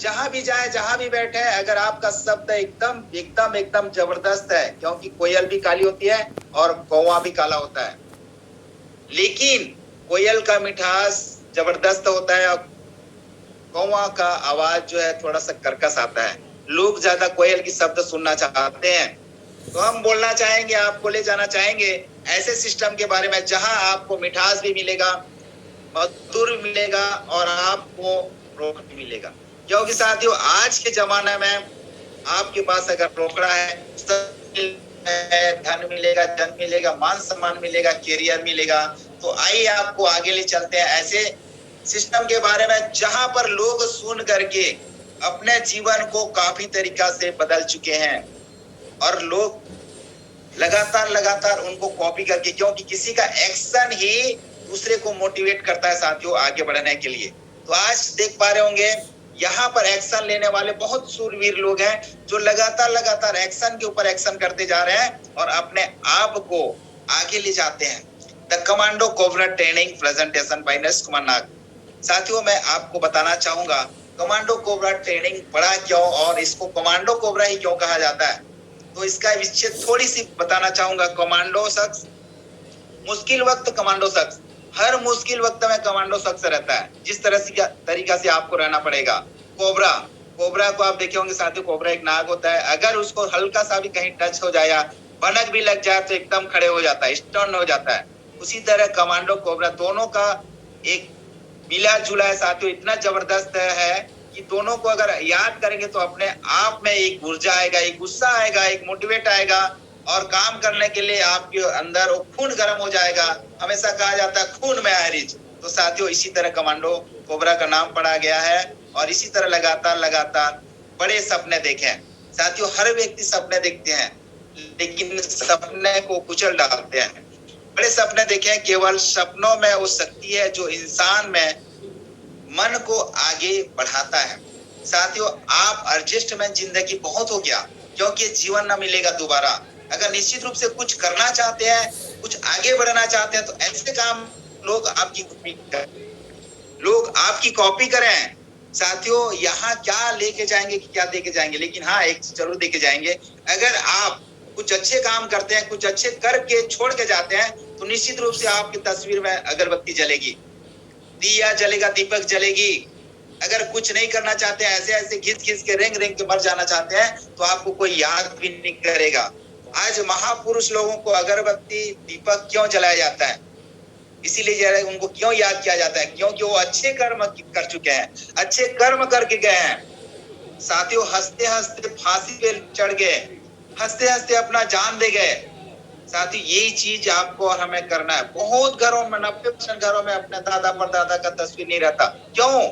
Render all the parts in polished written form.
जहां भी जाए, जहां भी बैठे, अगर आपका शब्द एकदम एकदम एकदम जबरदस्त है, क्योंकि कोयल भी काली होती है और कौवा भी काला होता है, लेकिन कोयल का मिठास जबरदस्त होता है और कौवा का आवाज जो है थोड़ा सा कर्कश आता है। लोग ज्यादा कोयल की शब्द सुनना चाहते हैं। तो हम बोलना चाहेंगे, आपको ले जाना चाहेंगे ऐसे सिस्टम के बारे में जहां आपको मिठास भी मिलेगा, मधुर मिलेगा और आपको रोकड़ा भी मिलेगा। क्योंकि साथियों आज के जमाने में आपके पास अगर रोकड़ा है, धन मिलेगा, धन मिलेगा, मान सम्मान मिलेगा, कैरियर मिलेगा, तो आइए आपको आगे ले चलते हैं ऐसे सिस्टम के बारे में जहां पर लोग सुन करके अपने जीवन को काफी तरीका से बदल चुके हैं और लोग लगातार लगातार उनको कॉपी करके, क्योंकि किसी का एक्शन ही दूसरे को मोटिवेट करता है साथियों आगे बढ़ने के लिए। तो आज देख पा रहे होंगे यहाँ पर एक्शन लेने वाले बहुत सूरवीर लोग हैं जो लगातार लगातार एक्शन के ऊपर एक्शन करते जा रहे हैं और अपने आप को आगे ले जाते हैं। The commando cobra training presentation by Naresh Kumar Nag. साथियों मैं आपको बताना चाहूंगा कमांडो कोबरा ट्रेनिंग पढ़ा क्यों और इसको कमांडो कोबरा ही क्यों कहा जाता है, तो इसका विच्छेद थोड़ी सी बताना चाहूंगा। कमांडो शख्स, मुश्किल वक्त कमांडो शख्स, हर मुश्किल वक्त में कमांडो शख्स रहता है, जिस तरह से तरीका से आपको रहना पड़ेगा। कोबरा, कोबरा को आप देखे होंगे साथियों, कोबरा एक नाग होता है, अगर उसको हल्का सा भी कहीं टच हो जाए या भनक भी लग जाए तो एकदम खड़े हो जाता है, स्टन हो जाता है। उसी तरह कमांडो कोबरा दोनों का एक मिला जुला है साथियों, इतना जबरदस्त है कि दोनों को अगर याद करेंगे तो अपने आप में एक ऊर्जा आएगा, एक गुस्सा आएगा, एक मोटिवेट आएगा और काम करने के लिए आपके अंदर वो खून गर्म हो जाएगा। हमेशा कहा जाता है खून में है रिच। तो साथियों इसी तरह कमांडो कोबरा का नाम पड़ा गया है और इसी तरह लगातार लगातार बड़े सपने देखें। साथियों हर व्यक्ति सपने देखते हैं लेकिन सपने को कुचल डालते हैं। बड़े सपने देखें, केवल सपनों में वो शक्ति है जो इंसान में मन को आगे बढ़ाता है। साथियों आप एडजस्टमेंट जिंदगी बहुत हो गया, क्योंकि जीवन न मिलेगा दोबारा। अगर निश्चित रूप से कुछ करना चाहते हैं, कुछ आगे बढ़ना चाहते हैं, तो ऐसे काम लोग आपकी कॉपी करें। साथियों यहाँ क्या लेके जाएंगे कि क्या देके जाएंगे, लेकिन हाँ एक जरूर देके जाएंगे। अगर आप कुछ अच्छे काम करते हैं, कुछ अच्छे करके छोड़ के जाते हैं, तो निश्चित रूप से आपकी तस्वीर में अगरबत्ती जलेगी, दिया जलेगा, दीपक जलेगी। अगर कुछ नहीं करना चाहते हैं, ऐसे ऐसे घिस घिस के रेंग रेंग के मर जाना चाहते हैं, तो आपको कोई याद भी नहीं करेगा। आज महापुरुष लोगों को अगरबत्ती दीपक क्यों जलाया जाता है, इसीलिए उनको क्यों याद किया जाता है, क्योंकि वो अच्छे कर्म कर चुके हैं, अच्छे कर्म करके गए हैं। साथियों हंसते हंसते फांसी पे चढ़ गए, हंसते हंसते अपना जान दे गए। साथियों यही चीज आपको और हमें करना है। बहुत घरों में 90% घरों में अपने दादा परदादा का तस्वीर नहीं रहता। क्यों?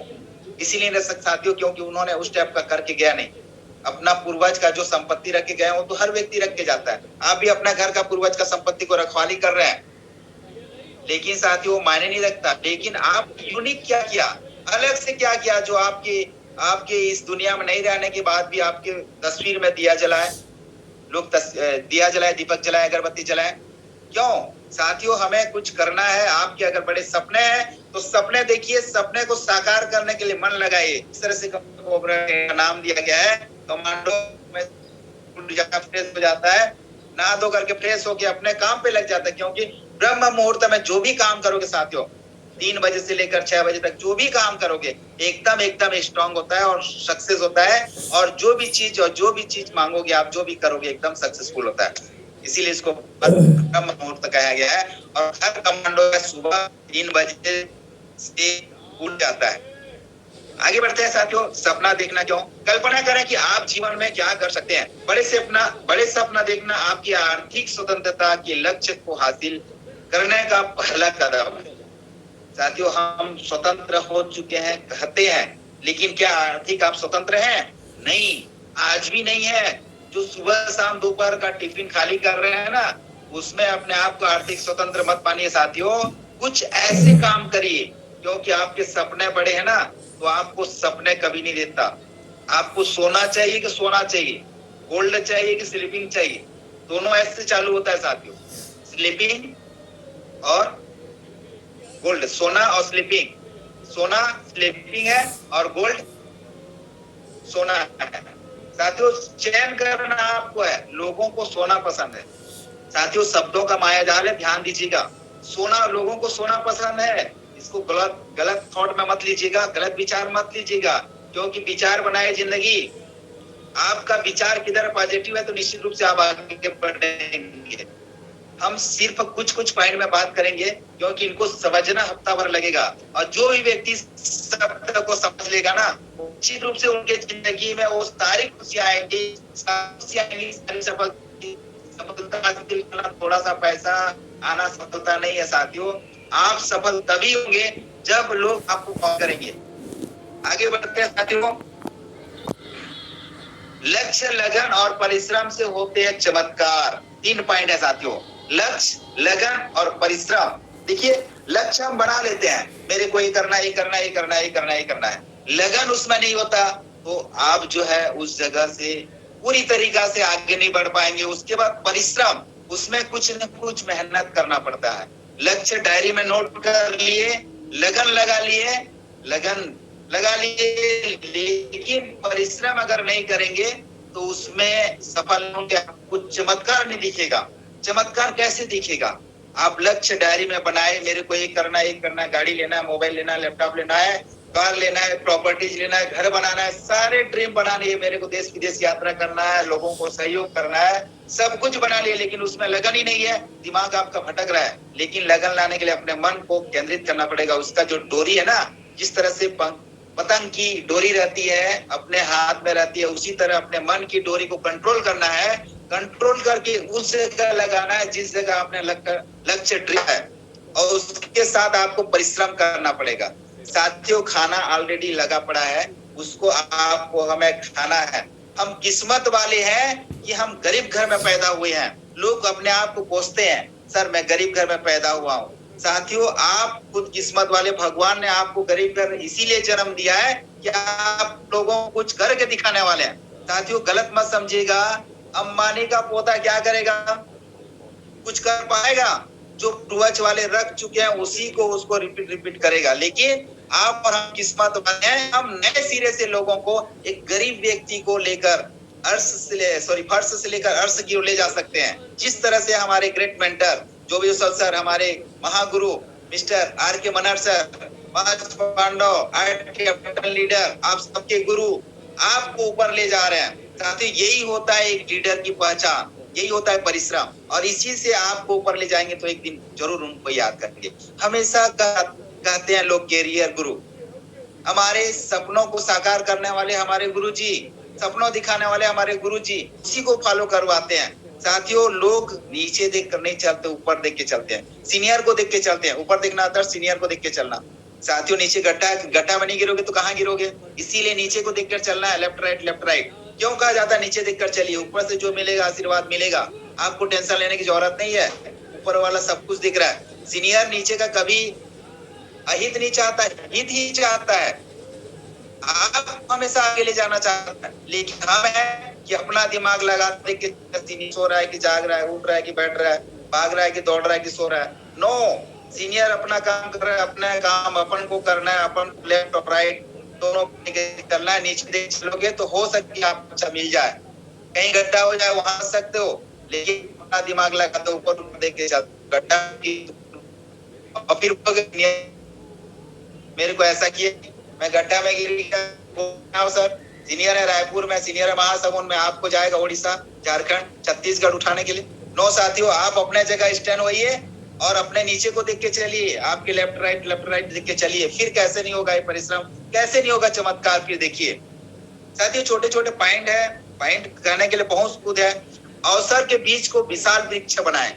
इसीलिए नहीं सकता साथियों, क्योंकि उन्होंने उस टाइप का करके गया नहीं। अपना पूर्वज का जो संपत्ति रख के गए वो तो हर व्यक्ति रख के जाता है। आप भी अपना घर का पूर्वज का संपत्ति को रखवाली कर रहे हैं, लेकिन साथियों मायने नहीं रखता। लेकिन आप यूनिक क्या किया, अलग से क्या किया जो आपके इस दुनिया में नहीं रहने के बाद भी आपके तस्वीर में दिया जलाए, लोग दिया जलाए, दीपक जलाए, अगरबत्ती जलाए। क्यों? साथियों हमें कुछ करना है। आपके अगर बड़े सपने हैं तो सपने देखिए, सपने को साकार करने के लिए मन लगाइए। इस तरह से कोबरा का नाम दिया गया है। कमांडो में फ्रेश हो जाता है, नहा धो करके फ्रेश होके अपने काम पे लग जाता है, क्योंकि ब्रह्म मुहूर्त में जो भी काम करोगे साथियों, 3 बजे से लेकर 6 बजे तक जो भी काम करोगे एकदम एकदम स्ट्रांग होता है और सक्सेस होता है। और जो भी चीज मांगोगे आप, जो भी करोगे एकदम सक्सेसफुल होता है। इसीलिए इसको ब्रह्म मुहूर्त कहा गया है। और हर कमांडो सुबह 3 बजे से उठ जाता है। आगे बढ़ते हैं साथियों। सपना देखना क्यों? कल्पना करें कि आप जीवन में क्या कर सकते हैं। बड़े सपना देखना आपकी आर्थिक स्वतंत्रता के लक्ष्य को हासिल करने का पहला कदम है। साथियों हम स्वतंत्र हो चुके हैं कहते हैं, लेकिन क्या आर्थिक आप स्वतंत्र हैं? नहीं, आज भी नहीं है। जो सुबह शाम दोपहर का टिफिन खाली कर रहे हैं ना, उसमें अपने आप को आर्थिक स्वतंत्र मत मानिए साथियों। कुछ ऐसे काम करिए, क्योंकि आपके सपने बड़े हैं ना, तो आपको सपने कभी नहीं देता। आपको सोना चाहिए कि सोना चाहिए, गोल्ड चाहिए कि स्लीपिंग चाहिए, दोनों ऐसे चालू होता है साथियों। स्लीपिंग और गोल्ड, सोना और स्लीपिंग। सोना स्लीपिंग है और गोल्ड सोना है। साथियों चयन करना आपको है, लोगों को सोना पसंद है। साथियों शब्दों का माया जाल है, ध्यान दीजिएगा। सोना, लोगों को सोना पसंद है। इसको गलत गलत थॉट में मत लीजिएगा, गलत विचार मत लीजिएगा, क्योंकि विचार बनाए जिंदगी। आपका विचार किधर पॉजिटिव है तो निश्चित रूप से आप आगे बढ़ेंगे। हम सिर्फ कुछ कुछ पॉइंट में बात करेंगे, क्योंकि इनको समझना हफ्ता भर लगेगा। और जो भी व्यक्ति शब्द को समझ लेगा ना, निश्चित रूप से उनके जिंदगी में वो सारी खुशियां आएंगी, सारी सफलता हासिल करना, थोड़ा सा पैसा आना सफलता नहीं है साथियों। आप सफल तभी होंगे जब लोग आपको कॉल करेंगे। आगे बढ़ते हैं साथियों। लक्ष्य, लगन और परिश्रम से होते हैं चमत्कार। 3 पॉइंट है साथियों, लक्ष्य, लगन और परिश्रम। देखिए लक्ष्य हम बना लेते हैं, मेरे को ये करना, ये करना, ये करना, ये करना, ये करना है। लगन उसमें नहीं होता तो आप जो है उस जगह से पूरी तरीका से आगे नहीं बढ़ पाएंगे। उसके बाद परिश्रम, उसमें कुछ न कुछ मेहनत करना पड़ता है। लक्ष्य डायरी में नोट कर लिए, लगन लगा लिए, लगन लगा लिए, लेकिन परिश्रम अगर नहीं करेंगे तो उसमें सफल होंगे, कुछ चमत्कार नहीं दिखेगा। चमत्कार कैसे दिखेगा? आप लक्ष्य डायरी में बनाए, मेरे को ये करना, ये करना, गाड़ी लेना है, मोबाइल लेना है, लैपटॉप लेना है, कार लेना है, प्रॉपर्टीज लेना है, घर बनाना है, सारे ड्रीम बना लिए। मेरे को देश विदेश यात्रा करना है, लोगों को सहयोग करना है, सब कुछ बना लिए, लेकिन उसमें लगन ही नहीं है। दिमाग आपका भटक रहा है। लेकिन लगन लाने के लिए अपने मन को केंद्रित करना पड़ेगा। उसका जो डोरी है ना, जिस तरह से पतंग की डोरी रहती है अपने हाथ में रहती है, उसी तरह अपने मन की डोरी को कंट्रोल करना है। कंट्रोल करके उस जगह लगाना है जिस जगह आपने लक्ष्य ड्रीम है, और उसके साथ आपको परिश्रम करना पड़ेगा। साथियों खाना ऑलरेडी लगा पड़ा है, उसको आपको हमें खाना है। हम किस्मत वाले हैं कि हम गरीब घर में पैदा हुए हैं। लोग अपने आप को कोसते हैं, सर मैं गरीब घर में पैदा हुआ हूँ। साथियों आप खुद किस्मत वाले, भगवान ने आपको गरीब घर इसीलिए जन्म दिया है कि आप लोगों को कुछ करके दिखाने वाले हैं। साथियों गलत मत समझिएगा, अंबानी का पोता क्या करेगा? कुछ कर पाएगा? जो टूच वाले रख चुके हैं उसी को उसको रिपीट करेगा। लेकिन आप और हम किस्मत वाले हैं, हम नए सिरे से लोगों को, एक गरीब व्यक्ति को लेकर फर्श से लेकर अर्श की ओर ले जा सकते हैं। जिस तरह से हमारे ग्रेट मेंटर जो भी सर, हमारे Mahaguru mister R K. Manhar sir, पांच पांडव, कैप्टन लीडर, आप सबके गुरु आपको ऊपर ले जा रहे हैं। साथियों यही होता है एक लीडर की पहचान, यही होता है परिश्रम, और इसी से आपको ऊपर ले जाएंगे। तो एक दिन जरूर उनको याद करेंगे। हमेशा कहते हैं लोग कैरियर गुरु, हमारे सपनों को साकार करने वाले हमारे गुरु जी, सपनों दिखाने वाले हमारे गुरु जी, उसी को फॉलो करवाते हैं। साथियों लोग नीचे देख कर नहीं चलते, ऊपर देख के चलते हैं। सीनियर को देख के चलते हैं, ऊपर देखना आता है, सीनियर को देख के चलना। साथियों नीचे गड्ढा में नहीं गिरोगे तो कहाँ गिरोगे? इसीलिए नीचे को देखकर चलना है, लेफ्ट राइट लेफ्ट राइट। क्यों कहा जाता है नीचे देखकर चलिए? ऊपर से जो मिलेगा आशीर्वाद मिलेगा, आपको टेंशन लेने की जरूरत नहीं है, ऊपर वाला सब कुछ दिख रहा है। सीनियर नीचे का कभी अहित नहीं चाहता, हित ही चाहता है। आप हमेशा आगे ले जाना चाहता है, लेकिन हम है कि अपना दिमाग लगा देख के सो रहा है कि जाग रहा है, उठ रहा है कि बैठ रहा है, भाग रहा है कि दौड़ रहा है कि सो रहा है। नो, सीनियर अपना काम कर रहा है, अपना काम अपन को करना है, अपन लेफ्ट और राइट दोनों चलना है। नीचे देख चलोगे तो हो सकती है आप अच्छा मिल जाए, कहीं गड्ढा हो जाए वहां सकते हो, लेकिन अपना दिमाग लगा दो, ऊपर देख के चल गड्ढा की। और फिर मेरे को ऐसा किए, मैं गड्ढा में गिर गया सर। सीनियर है रायपुर में, सीनियर है महासमुंद में, आपको जाएगा उड़ीसा, झारखंड, छत्तीसगढ़ उठाने के लिए। नो साथियों आप अपने जगह स्टैंड होइए और अपने नीचे को देख के चलिए, आपके लेफ्ट राइट देख के चलिए। फिर कैसे नहीं होगा ये परिश्रम, कैसे नहीं होगा चमत्कार? फिर देखिए साथियों छोटे छोटे पॉइंट है, पॉइंट कहने के लिए पहुंच कूद है। अवसर के बीज को विशाल वृक्ष बनाए।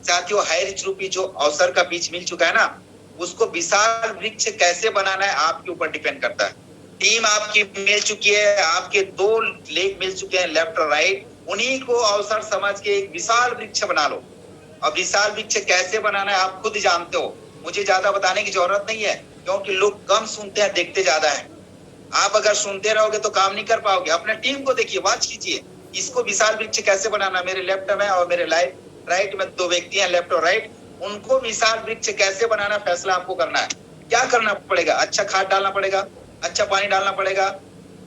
साथियों हाईरिच रूपी जो अवसर का बीज मिल चुका है ना, उसको विशाल वृक्ष कैसे बनाना है आपके ऊपर डिपेंड करता है। टीम आपकी मिल चुकी है, आपके 2 लेग मिल चुके हैं लेफ्ट और राइट, उन्हीं को अवसर समझ के एक विशाल वृक्ष बना लो। अब विशाल वृक्ष कैसे बनाना है आप खुद जानते हो, मुझे ज्यादा बताने की जरूरत नहीं है, क्योंकि लोग कम सुनते हैं, देखते ज्यादा है। आप अगर सुनते रहोगे तो काम नहीं कर पाओगे। अपने टीम को देखिए, वॉच कीजिए, इसको विशाल वृक्ष कैसे बनाना। मेरे लेफ्ट में और मेरे राइट में 2 व्यक्ति हैं, लेफ्ट और राइट, उनको विशाल वृक्ष कैसे बनाना फैसला आपको करना है। क्या करना पड़ेगा? अच्छा खाद डालना पड़ेगा, अच्छा पानी डालना पड़ेगा,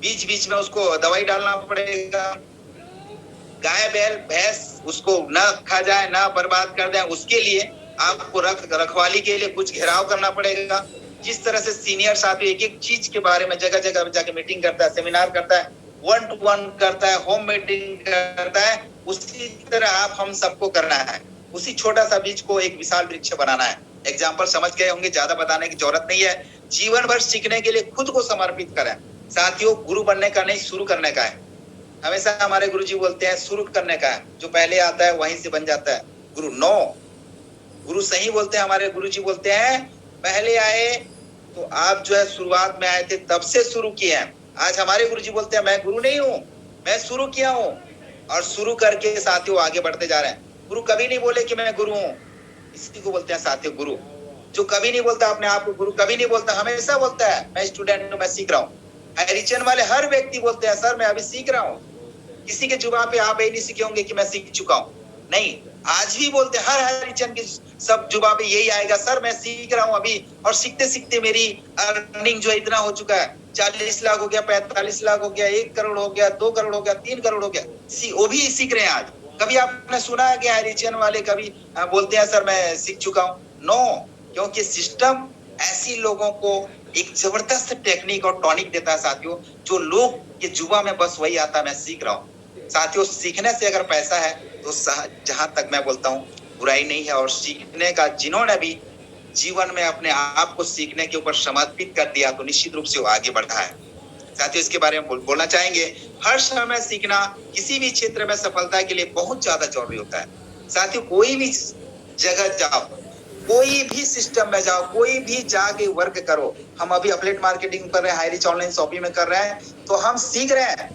बीच बीच में उसको दवाई डालना पड़ेगा। गाय बैल भैंस उसको न खा जाए, न बर्बाद कर दे, उसके लिए आपको रखवाली के लिए कुछ घेराव करना पड़ेगा। जिस तरह से सीनियर साथी एक एक चीज के बारे में जगह जगह जाके मीटिंग करता है, सेमिनार करता है, 1 to 1 करता है, होम मीटिंग करता है, उसी तरह आप हम सबको करना है। उसी छोटा सा बीज को एक विशाल वृक्ष बनाना है। एग्जाम्पल समझ गए होंगे, ज्यादा बताने की जरूरत नहीं है। जीवन भर सीखने के लिए खुद को समर्पित करें। साथियों, गुरु बनने का नहीं, शुरू करने का है। हमेशा हमारे गुरुजी बोलते हैं शुरू करने का है, जो पहले आता है वहीं से बन जाता है गुरु। नो, गुरु सही बोलते हैं। हमारे गुरुजी बोलते हैं पहले आए तो आप जो है शुरुआत में आए थे, तब से शुरू किए हैं। आज हमारे गुरुजी बोलते हैं मैं गुरु नहीं हूं, मैं शुरू किया हूं, और शुरू करके साथियों आगे बढ़ते जा रहे हैं। गुरु कभी नहीं बोले कि मैं गुरु हूं, इसी को बोलते हैं साथियों गुरु। जो कभी नहीं बोलता अपने आप को गुरु, कभी नहीं बोलता, हमेशा बोलता है मैं स्टूडेंट हूं, मैं सीख रहा हूँ। हरिचंद वाले हर व्यक्ति बोलते हैं सर मैं अभी सीख रहा हूँ। किसी के जुबान पे आप यही नहीं सीखे होंगे कि मैं सीख चुका हूँ, नहीं। आज भी बोलते हैं, हर हरिचंद की सब जुबान पे यही आएगा, सर मैं सीख रहा हूँ अभी, और सीखते सीखते मेरी अर्निंग जो है इतना हो चुका है, 40 लाख हो गया, 45 लाख हो गया, 1 करोड़ हो गया, 2 करोड़ हो गया, 3 करोड़ हो गया। वो भी सीख रहे हैं आज। कभी आपने सुना है कि हरिचंद वाले कभी बोलते हैं सर मैं सीख चुका हूँ? नो, क्योंकि सिस्टम ऐसी लोगों को एक जबरदस्त टेक्निक और टॉनिक देता है साथियों, जो लोग के जुबा में बस वही आता है मैं सीख रहा हूँ। साथियों, सीखने से अगर पैसा है तो जहां तक मैं बोलता हूँ बुराई नहीं है। और सीखने का जिन्होंने भी जीवन में अपने आप को सीखने के ऊपर समर्पित कर दिया तो निश्चित रूप से वो आगे बढ़ा है। साथियों, इसके बारे में बोलना चाहेंगे, हर समय सीखना किसी भी क्षेत्र में सफलता के लिए बहुत ज्यादा जरूरी होता है। साथियों, कोई भी जगह जाओ, कोई भी सिस्टम में जाओ, कोई भी जाके वर्क करो। हम अभी अपलेट मार्केटिंग कर रहे हैं, हाईरिच ऑनलाइन शॉपिंग में कर रहे हैं, तो हम सीख रहे हैं,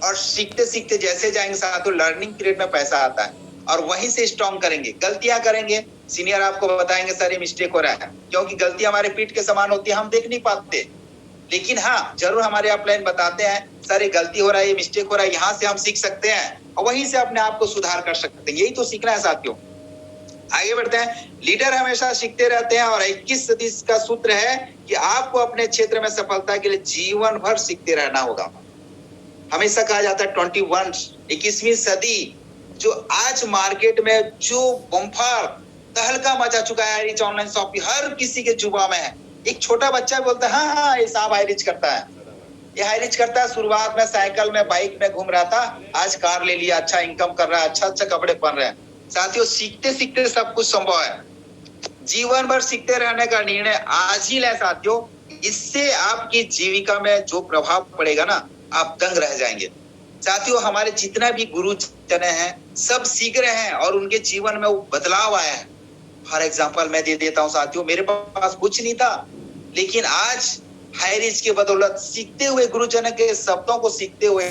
और सीखते सीखते जैसे जाएंगे साथियों लर्निंग पीरियड में पैसा आता है, और वहीं से स्ट्रॉन्ग करेंगे। गलतियां करेंगे, सीनियर आपको बताएंगे सर ये मिस्टेक हो रहा है, क्योंकि गलती हमारे पीठ के समान होती है, हम देख नहीं पाते। लेकिन हाँ, जरूर हमारे अपलाइन बताते हैं सर ये गलती हो रहा है, ये मिस्टेक हो रहा है, यहाँ से हम सीख सकते हैं और वहीं से अपने आप को सुधार कर सकते हैं। यही तो सीखना है साथियों। आगे बढ़ते हैं। लीडर हमेशा सीखते रहते हैं, और 21 सदी का सूत्र है कि आपको अपने क्षेत्र में सफलता के लिए जीवन भर सीखते रहना होगा। हमेशा कहा जाता है 21वीं सदी जो आज मार्केट में जो बम्फार तहलका मचा चुका है हाईरिच ऑनलाइन शॉपिंग, हर किसी के जुबा में है। एक छोटा बच्चा बोलता है हाँ ये साहब हाईरिच करता है, ये हाईरिच करता है। शुरुआत में साइकिल में बाइक में घूम रहा था, आज कार ले लिया, अच्छा इनकम कर रहा है, अच्छा अच्छा कपड़े पहन रहे हैं। साथियों, सीखते सीखते सब कुछ संभव है। जीवन भर सीखते रहने का निर्णय आज ही ले साथियों, इससे आपकी जीविका में जो प्रभाव पड़ेगा ना, आप दंग रह जाएंगे। साथियों, हमारे जितना भी गुरुजन हैं सब सीख रहे हैं और उनके जीवन में वो बदलाव आया है। फॉर एग्जाम्पल मैं दे देता हूँ साथियों, मेरे पास कुछ नहीं था, लेकिन आज हाईरिच के बदौलत सीखते हुए, गुरुजन के शब्दों को सीखते हुए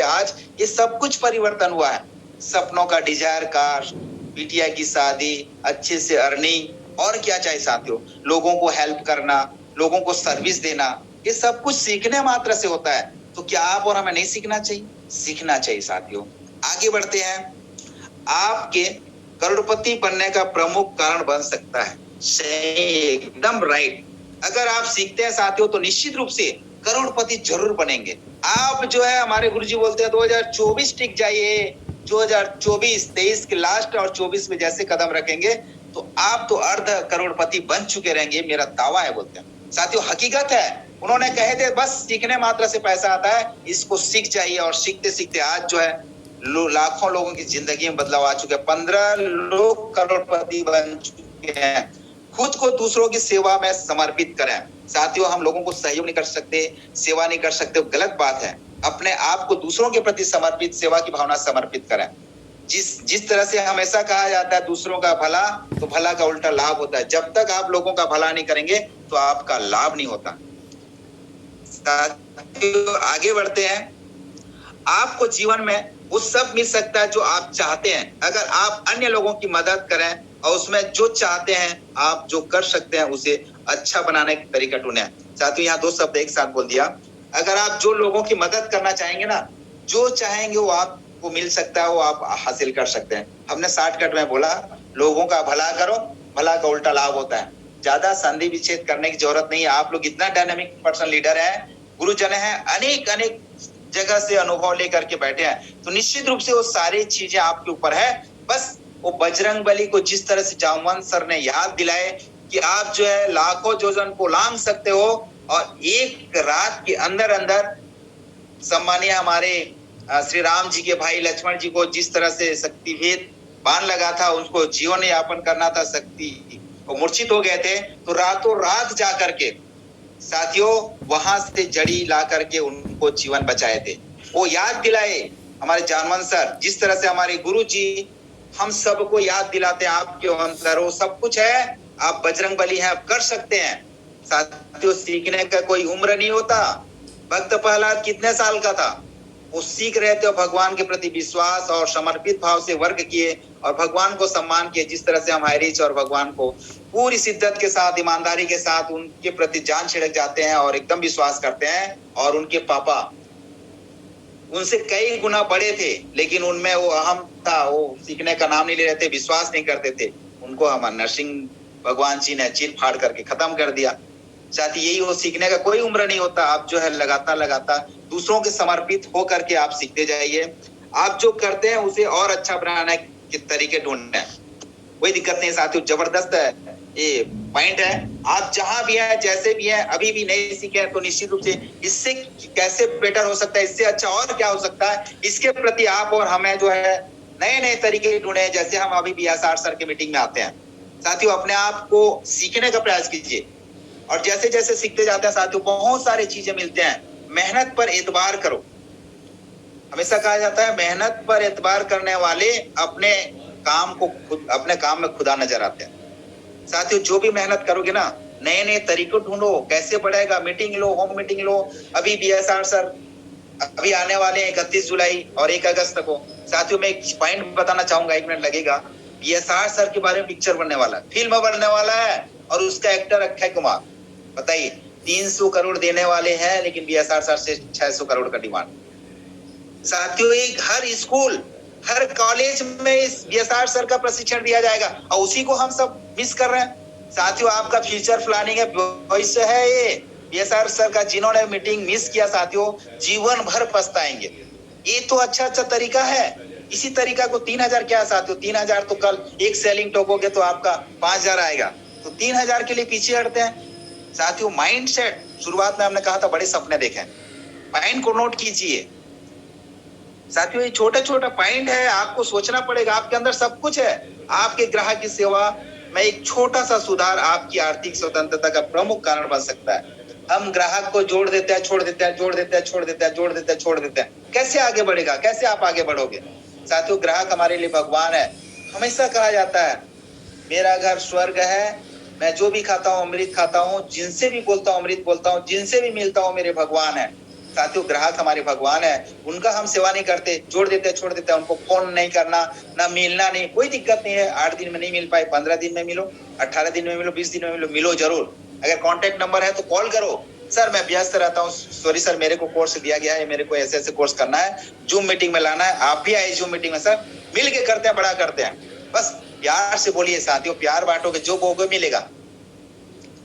आज ये सब कुछ परिवर्तन हुआ है। सपनों का डिजायर कार, बिटिया की शादी, अच्छे से अर्निंग, और क्या चाहिए साथियों, लोगों को हेल्प करना, लोगों को सर्विस देना, ये सब कुछ सीखने मात्र से होता है। तो क्या आप और हमें नहीं सीखना चाहिए? सीखना चाहिए साथियों। आगे बढ़ते हैं। आपके करोड़पति बनने का प्रमुख कारण बन सकता है, सही, एकदम राइट। अगर आप सीखते हैं साथियों तो निश्चित रूप से करोड़पति जरूर बनेंगे। आप जो है, हमारे गुरुजी बोलते हैं 2024 टिक जाइए, 2024 23 के लास्ट और 24 में जैसे कदम रखेंगे तो आप तो अर्ध करोड़पति बन चुके रहेंगे, मेरा दावा है, बोलते हैं साथियों। हकीकत है, उन्होंने कहे थे बस सीखने मात्र से पैसा आता है, इसको सीख जाइए। और सीखते सीखते आज जो है लाखों लोगों की जिंदगी में बदलाव आ चुके हैं। 15 लोग करोड़पति बन चुके हैं। खुद को दूसरों की सेवा में समर्पित करें साथियों। हम लोगों को सहयोग नहीं कर सकते, सेवा नहीं कर सकते, गलत बात है। अपने आप को दूसरों के प्रति समर्पित, सेवा की भावना समर्पित करें। जिस तरह से हमेशा कहा जाता है दूसरों का भला, तो भला का उल्टा लाभ होता है। जब तक आप लोगों का भला नहीं करेंगे तो आपका लाभ नहीं होता। आगे बढ़ते हैं। आपको जीवन में वो सब मिल सकता है जो आप चाहते हैं, अगर आप अन्य लोगों की मदद करें और उसमें जो चाहते हैं आप जो कर सकते हैं उसे अच्छा बनाने का तरीका ढूंढें। साथियों, यहाँ 2 शब्द एक साथ बोल दिया। अगर आप जो लोगों की मदद करना चाहेंगे ना, जो चाहेंगे वो आपको मिल सकता है, वो आप हासिल कर सकते हैं। हमने शॉर्टकट में बोला, लोगों का भला करो, भला का उल्टा लाभ होता है। ज्यादा संधि विच्छेद करने की जरूरत नहीं है। आप लोग इतना डायनामिक पर्सन लीडर है गुरुजन हैं, अनेक अनेक जगह से अनुभव लेकर के बैठे हैं। तो निश्चित रूप से वो सारी चीजें आपके ऊपर है। बस वो बजरंग बली को जिस तरह से जामवंत सर ने याद दिलाए कि आप जो है लाखों योजन को लांग सकते हो, और एक रात के अंदर अंदर सम्मानीय हमारे श्री राम जी के भाई लक्ष्मण जी को जिस तरह से शक्ति भेद बाण लगा था, उनको जीवन यापन करना था, शक्ति वो मूर्छित हो गए थे, तो रातों रात जा करके साथियों वहां से जड़ी ला करके उनको जीवन बचाए थे। वो याद दिलाए हमारे जानवंत सर, जिस तरह से हमारे गुरु जी हम सबको याद दिलाते हैं आपके अंदर वो सब कुछ है, आप बजरंग बली हैं, आप कर सकते हैं। साथियों सीखने का कोई उम्र नहीं होता। भक्त प्रहलाद कितने साल का था, वो सीख रहे थे, भगवान के प्रति विश्वास और समर्पित भाव से वर्क किए और भगवान को सम्मान किए। जिस तरह से हम हाईरिच और भगवान को पूरी शिद्दत के साथ, ईमानदारी के साथ उनके प्रति जान छिड़क जाते हैं और एकदम विश्वास करते हैं। और उनके पापा उनसे कई गुना बड़े थे, लेकिन उनमें वो अहम था, वो सीखने का नाम नहीं ले रहे थे, विश्वास नहीं करते थे। उनको हमारे नरसिंह भगवान जी ने चीर फाड़ करके खत्म कर दिया। साथ ही यही वो सीखने का कोई उम्र नहीं होता। आप जो है लगातार दूसरों के समर्पित हो करके आप सीखते जाइए। आप जो करते हैं उसे और अच्छा बनाने के तरीके ढूंढने हैं, कोई दिक्कत नहीं साथियों, जबरदस्त है ये पॉइंट है। आप जहां भी हैं, जैसे भी हैं, अभी भी नहीं सीखे हैं, तो निश्चित रूप से इससे कैसे बेटर हो सकता है, इससे अच्छा और क्या हो सकता है, इसके प्रति आप और हमें जो है नए नए तरीके ढूंढे। जैसे हम अभी BSR सर की मीटिंग में आते हैं साथियों, अपने आप को सीखने का प्रयास कीजिए, और जैसे जैसे सीखते जाते हैं साथियों बहुत सारी चीजें मिलते हैं। मेहनत पर एतबार करो। हमेशा कहा जाता है मेहनत पर एतबार करने वाले अपने काम को खुद, अपने काम में खुदा नजर आते हैं। साथियों जो भी मेहनत करोगे ना, नए नए तरीके ढूंढो, कैसे बढ़ेगा। मीटिंग लो, होम मीटिंग लो। अभी BSR सर अभी आने वाले हैं 31 जुलाई और 1 अगस्त को। साथियों मैं एक पॉइंट बताना चाहूंगा, 1 मिनट लगेगा। BSR सर के बारे में पिक्चर बनने वाला है, फिल्म बनने वाला है, और उसका एक्टर अक्षय कुमार। बताइए 300 करोड़ देने वाले हैं, लेकिन BSR सर से 600 करोड़ का डिमांड। साथियों एक हर स्कूल, हर कॉलेज में इस BSR सर का प्रशिक्षण दिया जाएगा, और उसी को हम सब मिस कर रहे हैं। साथियों आपका फ्यूचर प्लानिंग है, भविष्य है ये। BSR सर का जिन्होंने मीटिंग मिस किया साथियों, जीवन भर पछताएंगे। ये तो अच्छा तरीका है। इसी तरीका को 3000 क्या है साथियों, 3000 तो कल एक सेलिंग ठोकोगे तो आपका 5000 आएगा, तो 3000 के लिए पीछे हटते हैं। साथियों माइंड सेट, शुरुआत में हमने कहा था बड़े सपने देखें, माइंड को नोट कीजिए। साथियों ये छोटा छोटा पॉइंट है, आपको सोचना पड़ेगा। आपके अंदर सब कुछ है। आपके ग्राहक की सेवा में एक छोटा सा सुधार आपकी आर्थिक स्वतंत्रता का प्रमुख कारण बन सकता है। हम ग्राहक को जोड़ देते हैं, छोड़ देते हैं, जोड़ देते हैं, छोड़ देते हैं, जोड़ देते हैं, छोड़ देते हैं। कैसे आगे बढ़ेगा, कैसे आप आगे बढ़ोगे। साथियों ग्राहक हमारे लिए भगवान है। हमेशा कहा जाता है मेरा घर स्वर्ग है, मैं जो भी खाता हूँ अमृत खाता हूँ, जिनसे भी बोलता हूँ अमृत बोलता हूँ, जिनसे भी मिलता हूँ मेरे भगवान है। साथियों ग्राहक हमारे भगवान है, उनका हम सेवा नहीं करते, जोड़ देते हैं, छोड़ देते हैं। उनको फोन नहीं करना, ना मिलना नहीं, कोई दिक्कत नहीं है। 8 दिन में नहीं मिल पाए, 15 दिन में मिलो, 18 दिन में मिलो, 20 दिन में मिलो, मिलो जरूर। अगर कॉन्टेक्ट नंबर है तो कॉल करो, सर मैं व्यस्त रहता हूँ, सॉरी सर मेरे को कोर्स दिया गया है, मेरे को ऐसे ऐसे कोर्स करना है, जूम मीटिंग में लाना है। आप भी आए जूम मीटिंग में, सर मिल के करते हैं, बड़ा करते हैं। बस प्यार से बोलिए साथियों, प्यार बांटोगे, जो बोगे मिलेगा।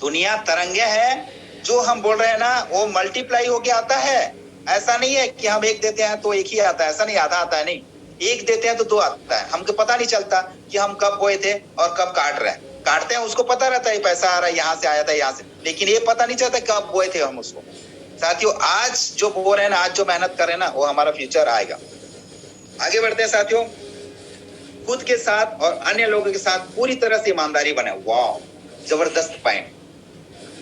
दुनिया तरंगे है, जो हम बोल रहे हैं ना वो मल्टीप्लाई होके आता है। ऐसा नहीं है कि हम एक देते हैं तो एक ही आता है, ऐसा नहीं, आधा आता है नहीं। एक देते हैं तो 2 आता है। हमको पता नहीं चलता कि हम कब बोए थे और कब काट रहे हैं। काटते हैं उसको पता रहता है पैसा आ रहा है, यहाँ से आया था, यहाँ से, लेकिन ये पता नहीं चलता कब बोए थे हम उसको। साथियों आज जो बो रहे हैं ना, आज जो मेहनत कर रहे हैं ना, वो हमारा फ्यूचर आएगा। आगे बढ़ते हैं साथियों, खुद के साथ और अन्य लोगों के साथ पूरी तरह से ईमानदारी बने। वाह जबरदस्त पॉइंट।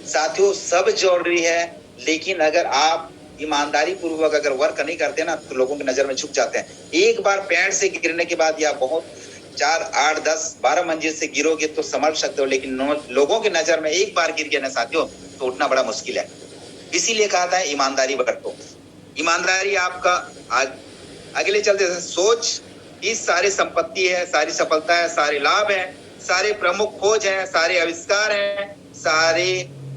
साथियों सब जरूरी है, लेकिन अगर आप ईमानदारी पूर्वक अगर वर्क नहीं करते ना, तो लोगों की नजर में झुक जाते हैं। एक बार पेड़ से गिरने के बाद या बहुत 4, 8, 10, 12 मंजिल से गिरोगे तो संभल सकते हो, लेकिन लोगों की नजर में एक बार गिर गए ना साथियों, तो उठना बड़ा मुश्किल है। इसीलिए कहा था ईमानदारी बरतो। ईमानदारी आपका अगले चलते सोच ही सारी संपत्ति है, सारी सफलता है, सारे लाभ है, सारे प्रमुख खोज है, सारे आविष्कार है, सारे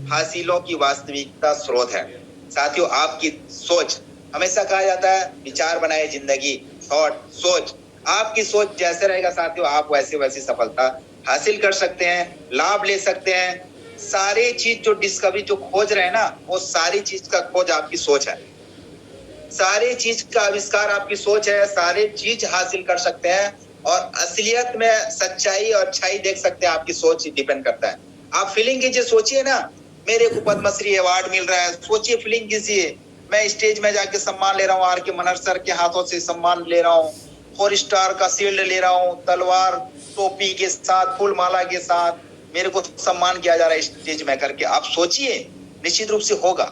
हासिलों की वास्तविकता स्रोत है। साथियों आपकी सोच, हमेशा कहा जाता है विचार बनाए जिंदगी, थॉट, सोच। आपकी सोच जैसे रहेगा साथियों, आप वैसे वैसी सफलता हासिल कर सकते हैं, लाभ ले सकते हैं। सारे चीज जो डिस्कवरी जो खोज रहे हैं ना, वो सारी चीज का खोज आपकी सोच है, सारे चीज का आविष्कार आपकी सोच है, सारे चीज हासिल कर सकते हैं और असलियत में सच्चाई और अच्छाई देख सकते हैं, आपकी सोच डिपेंड करता है। आप फीलिंग कीजिए, सोचिए ना, मेरे को पद्मश्री अवार्ड मिल रहा है, सोचिए, फीलिंग कीजिए, मैं स्टेज में जाके सम्मान ले रहा हूँ, आर के मनहर सर के हाथों से सम्मान ले रहा हूँ, 4 स्टार का शील्ड ले रहा हूँ, तलवार टोपी के साथ, फूल माला के साथ मेरे को सम्मान किया जा रहा है स्टेज में करके। आप सोचिए, निश्चित रूप से होगा।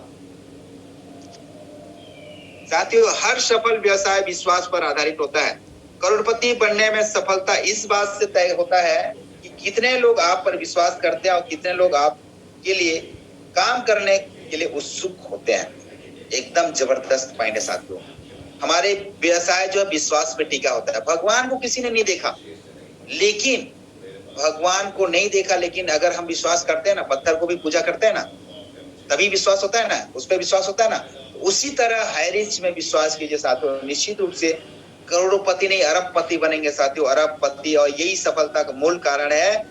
साथियों, हर सफल व्यवसाय विश्वास पर आधारित होता है। करोड़पति बनने में सफलता इस बात से तय होता है कि कितने लोग आप पर विश्वास करते हैं और कितने लोग आपके लिए काम करने के लिए उत्सुक होते हैं। एकदम जबरदस्त पॉइंट है साथियों। हमारे व्यवसाय जो है विश्वास पे टिका होता है। भगवान को किसी ने नहीं देखा, लेकिन भगवान को नहीं देखा, लेकिन अगर हम विश्वास करते हैं ना, पत्थर को भी पूजा करते हैं ना, तभी विश्वास होता है ना, उस पर विश्वास होता है ना। उसी तरह हाईरिच में विश्वास कीजिए साथियों, निश्चित रूप से करोड़पति नहीं अरबपति बनेंगे साथियों, अरबपति। और यही सफलता का मूल कारण है।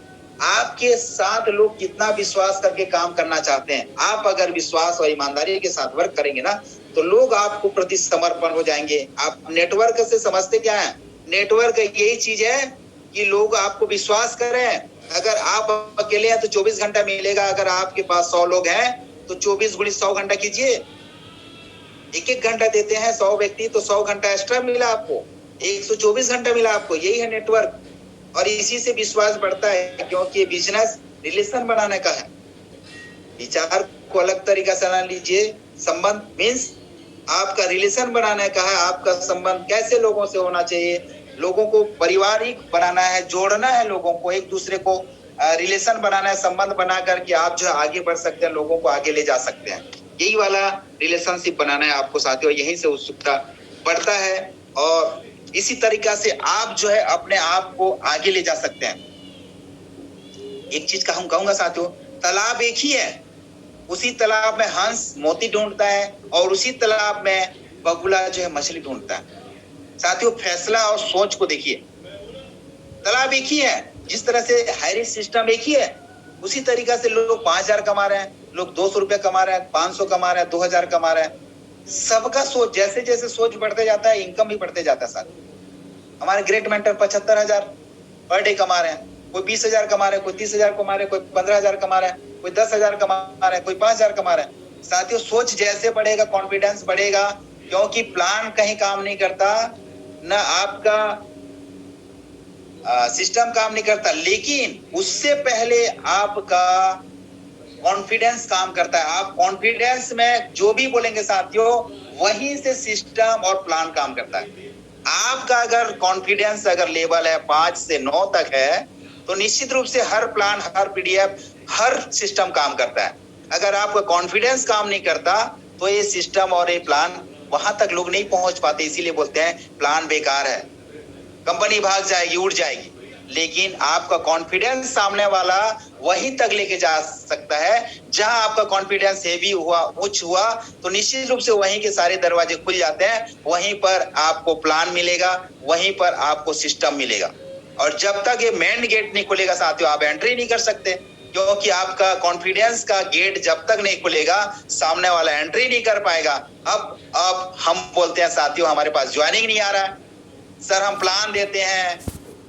आपके साथ लोग कितना विश्वास करके काम करना चाहते हैं। आप अगर विश्वास और ईमानदारी के साथ वर्क करेंगे ना, तो लोग आपको प्रति समर्पण हो जाएंगे। आप नेटवर्क से समझते क्या है? नेटवर्क यही चीज है कि लोग आपको विश्वास करें। अगर आप अकेले हैं तो 24 घंटा मिलेगा, अगर आपके पास 100 लोग हैं तो 24 गुणी 100 घंटा कीजिए, 1-1 घंटा देते हैं 100 व्यक्ति, तो 100 घंटा एक्स्ट्रा मिला आपको, 124 घंटा मिला आपको। यही है नेटवर्क, और इसी से विश्वास बढ़ता है, क्योंकि बिजनेस रिलेशन बनाने का है। विचार को अलग तरीका से ना लीजिए। संबंध मीन्स आपका रिलेशन बनाने का है। आपका संबंध कैसे लोगों से होना चाहिए, लोगों को पारिवारिक बनाना है, जोड़ना है, लोगों को एक दूसरे को रिलेशन बनाना है, संबंध बना करके आप जो है आगे बढ़ सकते हैं, लोगों को आगे ले जा सकते हैं। यही वाला रिलेशनशिप बनाना है आपको साथियों, यहीं से उत्सुकता बढ़ता है और इसी तरीका से आप जो है अपने आप को आगे ले जा सकते हैं। एक चीज का हम कहूंगा साथियों, तालाब एक ही है, उसी तालाब में हंस मोती ढूंढता है और उसी तालाब में बगुला जो है मछली ढूंढता है। साथियों, फैसला और सोच को देखिए, तालाब एक ही है, जिस तरह से हायरिंग सिस्टम एक ही है, उसी तरीका से लोग 5,000 कमा रहे हैं, लोग 200 रुपए कमा रहे हैं, 500 कमा रहे हैं, 2,000 कमा रहे हैं। सबका सोच जैसे जैसे सोच बढ़ते जाता है, इनकम भी बढ़ते जाता है साथियों। हमारे ग्रेट मेंटर 75,000 पर डे कमा रहे हैं, कोई 20,000 कमा रहे हैं, कोई 30,000 कमा रहे हैं, कोई 15,000 कमा रहे हैं, कोई 10,000 कमा रहे हैं, कोई 5,000 कमा रहे हैं। साथियों, सोच जैसे बढ़ेगा कॉन्फिडेंस बढ़ेगा, क्योंकि प्लान कहीं काम नहीं करता, ना आपका सिस्टम काम नहीं करता, लेकिन उससे पहले आपका कॉन्फिडेंस काम करता है। आप कॉन्फिडेंस में जो भी बोलेंगे साथियों, वहीं से सिस्टम और प्लान काम करता है। आपका अगर कॉन्फिडेंस अगर लेवल है 5 से 9 तक है, तो निश्चित रूप से हर प्लान, हर पीडीएफ, हर सिस्टम काम करता है। अगर आपका कॉन्फिडेंस काम नहीं करता, तो ये सिस्टम और ये प्लान वहां तक लोग नहीं पहुंच पाते। इसीलिए बोलते हैं प्लान बेकार है, कंपनी भाग जाएगी, उड़ जाएगी। लेकिन आपका कॉन्फिडेंस सामने वाला वहीं तक लेके जा सकता है। जहां आपका कॉन्फिडेंस हेवी हुआ, उच्च हुआ, तो निश्चित रूप से वहीं के सारे दरवाजे खुल जाते हैं। वहीं पर आपको प्लान मिलेगा, वहीं पर आपको सिस्टम मिलेगा। और जब तक ये मेन गेट नहीं खुलेगा साथियों, आप एंट्री नहीं कर सकते, क्योंकि आपका कॉन्फिडेंस का गेट जब तक नहीं खुलेगा, सामने वाला एंट्री नहीं कर पाएगा। अब हम बोलते हैं साथियों, हमारे पास ज्वाइनिंग नहीं आ रहा है सर, हम प्लान देते हैं,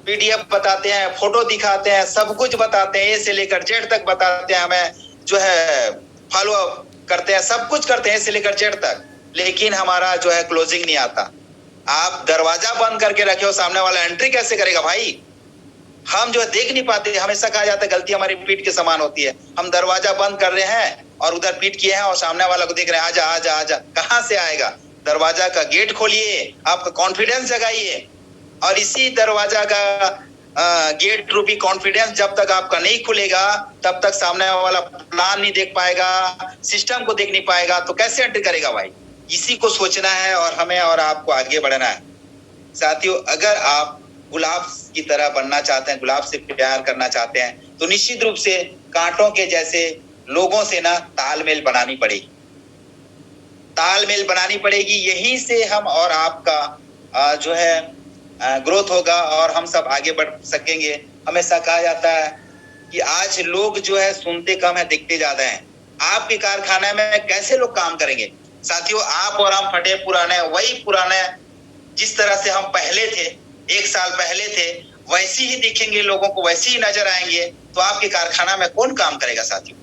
पीडीएफ बताते हैं, फोटो दिखाते हैं, सब कुछ बताते हैं, ए से लेकर जेड तक बताते हैं, हमें जो है फॉलो अप करते हैं, सब कुछ करते हैं ए से लेकर जेड तक, लेकिन हमारा जो है क्लोजिंग नहीं आता। आप दरवाजा बंद करके रखे हो, सामने वाला एंट्री कैसे करेगा भाई? हम जो है देख नहीं पाते। हमेशा कहा जाता है गलती हमारी पीठ के समान होती है। हम दरवाजा बंद कर रहे हैं और उधर पीठ किए हैं और सामने वाला को देख रहे हैं, आजा आजा आजा। कहां से आएगा? दरवाजा का गेट खोलिए, आपका कॉन्फिडेंस जगाइए, और इसी दरवाजा का गेट रूपी कॉन्फिडेंस जब तक आपका नहीं खुलेगा, तब तक सामने वाला प्लान नहीं देख पाएगा, सिस्टम को देख नहीं पाएगा, तो कैसे एंट्री करेगा भाई? इसी को सोचना है और हमें और आपको आगे बढ़ना है साथियों। अगर आप गुलाब की तरह बनना चाहते हैं, गुलाब से प्यार करना चाहते हैं, तो निश्चित रूप से कांटों के जैसे लोगों से ना तालमेल बनानी पड़ेगी, तालमेल बनानी पड़ेगी। यहीं से हम और आपका जो है ग्रोथ होगा और हम सब आगे बढ़ सकेंगे। हमेशा कहा जाता है कि आज लोग जो है सुनते कम है, दिखते ज्यादा हैं। आपके कारखाने में कैसे लोग काम करेंगे? साथियों, आप और हम फटे पुराने, वही पुराने जिस तरह से हम पहले थे, 1 साल पहले थे, वैसी ही दिखेंगे, लोगों को वैसी ही नजर आएंगे। तो आपके कारखाना में कौन काम करेगा साथियों?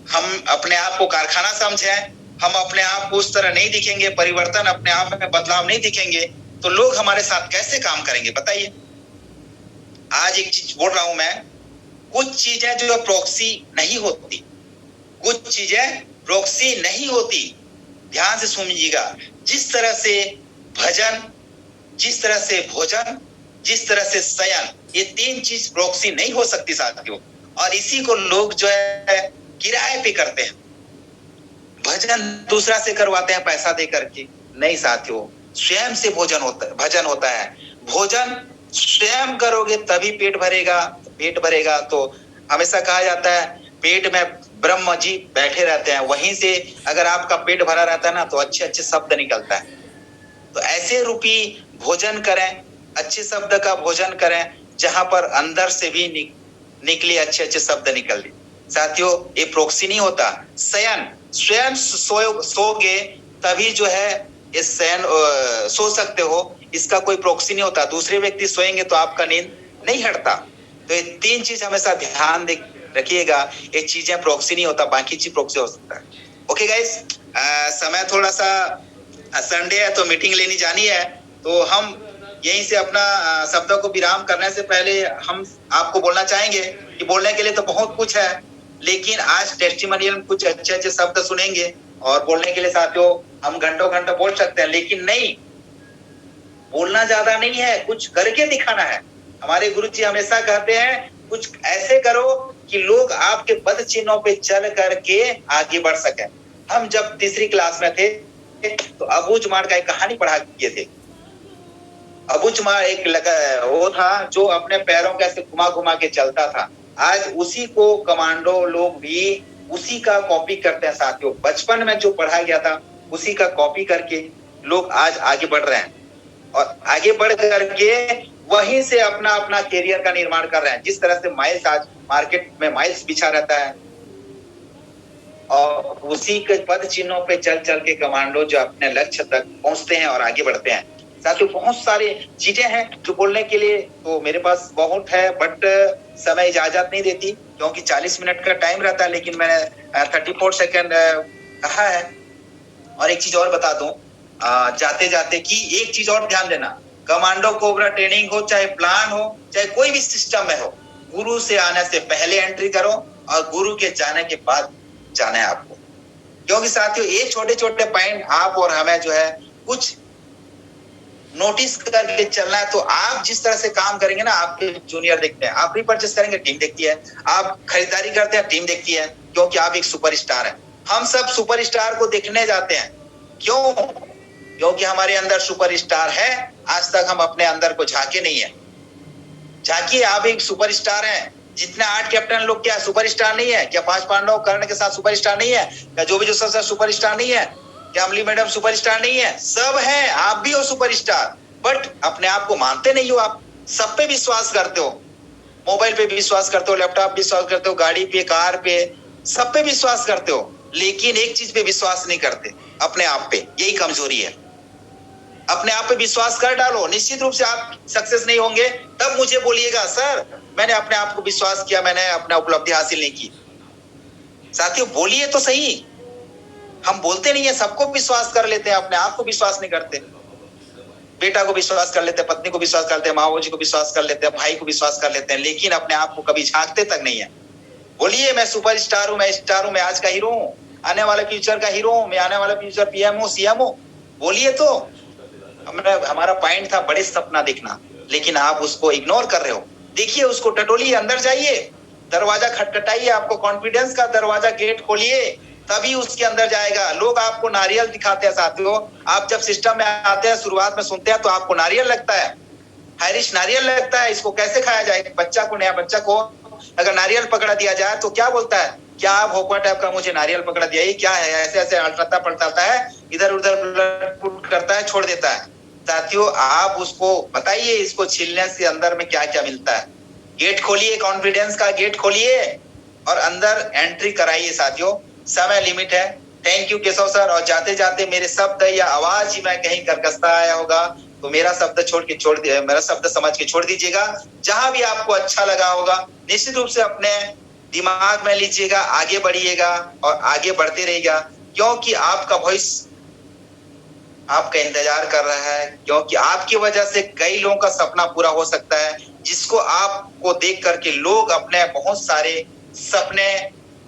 हम अपने आप को कारखाना समझें, हम अपने आप को उस तरह नहीं दिखेंगे, परिवर्तन अपने आप में बदलाव नहीं दिखेंगे, तो लोग हमारे साथ कैसे काम करेंगे बताइए? आज एक चीज बोल रहा हूं मैं, कुछ चीजें जो प्रॉक्सी नहीं होती, कुछ चीजें प्रॉक्सी नहीं होती। ध्यान से सुनिएगा। जिस तरह से भजन, जिस तरह से भोजन, जिस तरह से शयन, ये 3 चीज प्रॉक्सी नहीं हो सकती साथियों। और इसी को लोग जो है किराए पे करते हैं। भजन दूसरा से करवाते हैं पैसा दे करके। नहीं साथियों, स्वयं से भोजन होता है, भजन होता है। भोजन स्वयं करोगे तभी पेट भरेगा। पेट भरेगा तो हमेशा कहा जाता है पेट में ब्रह्म जी बैठे रहते हैं, वहीं से अगर आपका पेट भरा रहता है ना तो अच्छे अच्छे शब्द निकलता है। तो ऐसे रूपी भोजन करें, अच्छे शब्द का भोजन करें, जहां पर अंदर से भी निकले अच्छे अच्छे शब्द निकल। साथियों, ये प्रॉक्सी नहीं होता। शयन, स्वयं सोगे तभी जो है ये शयन सो सकते हो, इसका कोई प्रॉक्सी नहीं होता। दूसरे व्यक्ति सोएंगे तो आपका नींद नहीं हटता। तो ये 3 चीज हमेशा ध्यान रखिएगा। ये चीजें प्रॉक्सी नहीं होता, बाकी चीज प्रॉक्सी हो सकता है। ओके गाइस, समय थोड़ा सा संडे है तो मीटिंग लेनी जानी है, तो हम यहीं से अपना शब्दों को विराम करने से पहले हम आपको बोलना चाहेंगे कि बोलने के लिए तो बहुत कुछ है, लेकिन आज टेस्टिमोनियल में कुछ अच्छे अच्छे शब्द सुनेंगे। और बोलने के लिए साथियों हम घंटों घंटों बोल सकते हैं, लेकिन नहीं, बोलना ज्यादा नहीं है, कुछ करके दिखाना है। हमारे गुरु जी हमेशा कहते हैं कुछ ऐसे करो कि लोग आपके पद चिन्हों पे चल करके आगे बढ़ सके। हम जब 3री क्लास में थे तो अबू जुमार का एक कहानी पढ़ा किए थे। अबू जुमार एक वो था जो अपने पैरों के ऐसे घुमा घुमा के चलता था। आज उसी को कमांडो लोग भी उसी का कॉपी करते हैं साथियों। बचपन में जो पढ़ा गया था उसी का कॉपी करके लोग आज आगे बढ़ रहे हैं, और आगे बढ़ करके वहीं से अपना अपना करियर का निर्माण कर रहे हैं। जिस तरह से माइल्स आज मार्केट में माइल्स बिछा रहता है, और उसी के पद चिन्हों पे चल चल के कमांडो जो अपने लक्ष्य तक पहुंचते हैं और आगे बढ़ते हैं। साथियों, बहुत सारी चीजें हैं जो बोलने के लिए तो मेरे पास बहुत है, बट समय इजाजत नहीं देती, क्योंकि 40 मिनट का टाइम रहता है, लेकिन मैंने 34 सेकंड कहा है। और एक चीज और बता दूं जाते जाते कि एक चीज और ध्यान देना, कमांडो कोबरा ट्रेनिंग हो, चाहे प्लान हो, चाहे कोई भी सिस्टम में हो, गुरु से आने से पहले एंट्री करो और गुरु के जाने के बाद जाना है आपको। क्योंकि साथियों ये छोटे छोटे पॉइंट आप और हमें जो है कुछ नोटिस करके चलना है। तो आप जिस तरह से काम करेंगे ना, आपके जूनियर देखते हैं, आप रीपर्चेस करेंगे टीम देखती है, आप खरीदारी करते हैं टीम देखती है, क्योंकि आप एक सुपरस्टार हैं। हम सब सुपरस्टार को देखने जाते हैं, क्यों? क्योंकि हमारे अंदर सुपरस्टार है। आज तक हम अपने अंदर को झांके नहीं है। झांकिए, आप एक सुपरस्टार हैं। जितने 8 कैप्टन लोग क्या सुपरस्टार नहीं है क्या? 5 पांडव कर्ण के साथ सुपरस्टार नहीं है क्या? जो भी जो सब सुपरस्टार नहीं है क्या? अमली मैडम सुपरस्टार नहीं है? सब है, आप भी हो सुपरस्टार, बट अपने आप को मानते नहीं हो। आप सब पे विश्वास करते हो, मोबाइल पे विश्वास करते हो, लैपटॉप विश्वास करते हो, गाड़ी पे, कार पे, सब पे विश्वास करते हो, लेकिन एक चीज पे विश्वास नहीं करते, अपने आप पे। यही कमजोरी है। अपने आप पे विश्वास कर डालो, निश्चित रूप से आप सक्सेस नहीं होंगे। तब मुझे बोलिएगा सर मैंने अपने आप को विश्वास किया, मैंने अपना उपलब्धि हासिल नहीं की। साथियों बोलिए तो सही। हम बोलते नहीं है, सबको विश्वास कर लेते हैं, अपने आप को विश्वास नहीं करते। बेटा को विश्वास कर लेते हैं, पत्नी को विश्वास करते हैं, माँ जी को विश्वास कर लेते हैं, भाई को विश्वास कर लेते हैं, लेकिन अपने आप को कभी झांकते तक नहीं है। बोलिए मैं सुपरस्टार हूं, मैं स्टार हूं, मैं आज का हीरो हूं, आने वाले फ्यूचर का हीरो हूं, मैं आने वाला फ्यूचर पीएम हूं, सीएम हूं। बोलिए तो। हमारा पॉइंट था बड़े सपना देखना, लेकिन आप उसको इग्नोर कर रहे हो। देखिए उसको, टटोलिए, अंदर जाइए, दरवाजा खटखटाइए, आपको कॉन्फिडेंस का दरवाजा गेट खोलिए, तभी उसके अंदर जाएगा। लोग आपको नारियल दिखाते हैं साथियों। आप जब सिस्टम में आते हैं, शुरुआत में सुनते हैं तो आपको नारियल लगता है, हाइरिश नारियल लगता है, इसको कैसे खाया जाए? बच्चा को, नया बच्चा को अगर नारियल पकड़ा दिया जाए तो क्या बोलता है? क्या भोपा टाइप का मुझे नारियल पकड़ा दिया, ये क्या है? ऐसे ऐसे अटता पलटाता है, इधर उधर करता है, छोड़ देता है। साथियों आप उसको बताइए इसको छीलने से अंदर में क्या क्या मिलता है। गेट खोलिए, कॉन्फिडेंस का गेट खोलिए और अंदर एंट्री कराइए साथियों। समय लिमिट है। Thank you Keshav sir. और जाते जाते मेरे शब्द या आवाज ही मैं कहीं कर्कशता आया होगा तो मेरा शब्द मेरा शब्द समझ के छोड़ दीजिएगा। जहां भी आपको अच्छा लगा होगा निश्चित रूप से अपने दिमाग में लीजिएगा, आगे बढ़िएगा और आगे बढ़ते रहिएगा, क्योंकि आपका भविष्य आपका इंतजार कर रहा है, क्योंकि आपकी वजह से कई लोगों का सपना पूरा हो सकता है, जिसको आपको देख करके लोग अपने बहुत सारे सपने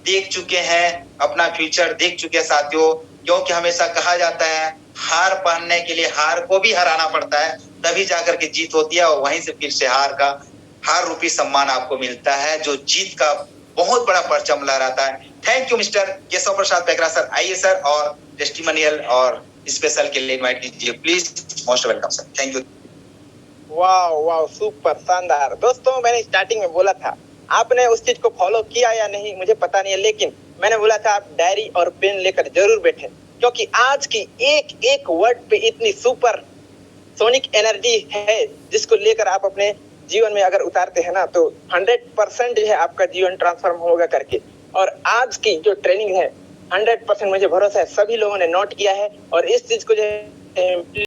देख चुके हैं, अपना फ्यूचर देख चुके हैं साथियों। क्योंकि हमेशा कहा जाता है हार पहनने के लिए हार को भी हराना पड़ता है, तभी जाकर के जीत होती है और वहीं से फिर से हार रूपी सम्मान आपको मिलता है, जो जीत का बहुत बड़ा परचम लहराता है। Thank you mister Keshav Prasad Pekra sir. आइए सर और टेस्टिमोनियल और स्पेशल के लिए इनवाइट कीजिए please. Most welcome sir. Thank you. वाह वाह, सुपर शानदार। दोस्तों, मैंने स्टार्टिंग में बोला था, आपने उस चीज को फॉलो किया या नहीं मुझे पता नहीं है, लेकिन मैंने बोला था आप डायरी और पेन लेकर जरूर बैठे, क्योंकि आज की एक एक वर्ड पे इतनी सुपर सोनिक एनर्जी है, जिसको लेकर आप अपने जीवन में अगर उतारते हैं ना तो 100% जो है आपका जीवन ट्रांसफॉर्म होगा करके। और आज की जो ट्रेनिंग है 100% मुझे भरोसा है सभी लोगों ने नोट किया है और इस चीज को जो है